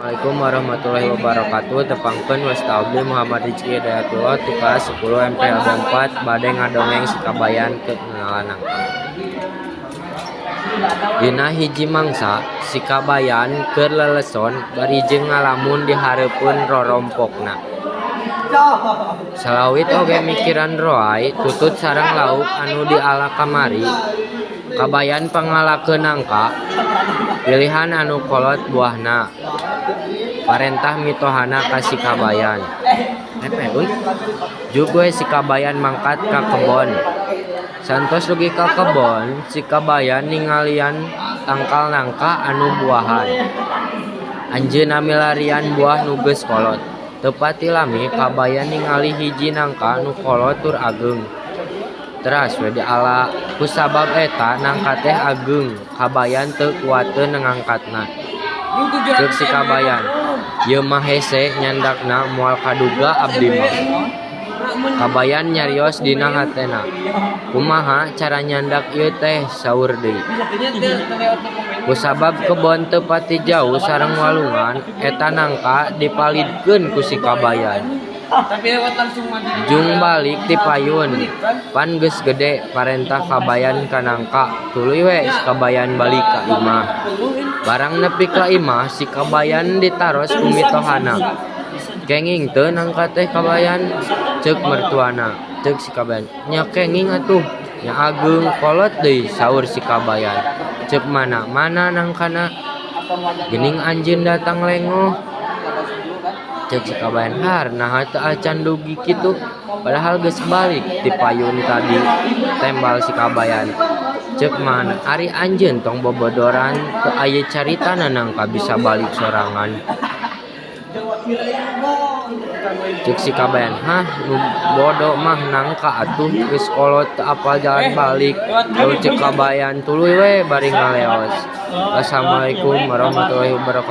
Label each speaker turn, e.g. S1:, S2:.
S1: Assalamualaikum warahmatullahi wabarakatuh. Tepangkeun Wasta Abdi Muhammad Rizky Hidayatullah ti kelas 10 MPLB 4 bade ngadongeng sikabayan ke pengenalan. Dina hiji mangsa sikabayan keur leleson bari jeung ngalamun di hareupeun rorompokna. Salawit oge mikiran roai tutut sareng lauk anu diala kamari. Kabayan pangalakeun nangka pilihan anu kolot buahna. Parentah mitohana ka sikabayan. Juga sikabayan mangkat ka kebon. Santos dugi ka kebon, sikabayan ningalian tangkal nangka anu buahan. Anjeunna milarian buah nu geus kolot. Teu pati lami kabayan ningali hiji nangka nu kolot tur ageung. Teras we diala kusabab eta nangka teh ageung, kabayan teu kuateun ngangkatna. Ceuk sikabayan, ieu mah hese nyandakna moal kaduga abdi mah. Kabayan nyarios dina hatena. Kumaha cara nyandak ieu teh saur deui. Kusabab kebon teu pati jauh sareng walungan, eta nangka dipalidkeun ku sikabayan. Jung balik ti payun, pan geus gede parentah kabayan ka nangka, tuluy we sikabayan balik ka imah. Barang nepi ka imah sikabayan ditaros ku mitohana. Kenging teu nangka teh kabayan, ceuk mertuana. Ceuk sikabayan, nya kenging atuh, nya ageung kolot deui saur sikabayan. Ceuk mana nangkana, geuning anjeun datang lengoh. Ceuk sikabayan, naha teu acan dugi kitu, padahal geus balik ti payun tadi tembal sikabayan. Ceuk mana ari anjeun tong bobodoran teu aya caritana nangka bisa balik sorangan. Ceuk sikabayan, nu bodo mah nangka atuh geus kolot teu apal jalan balik. Ceuk sikabayan, tuluy we bari ngaleos. Assalamualaikum warahmatullahi wabarakatuh.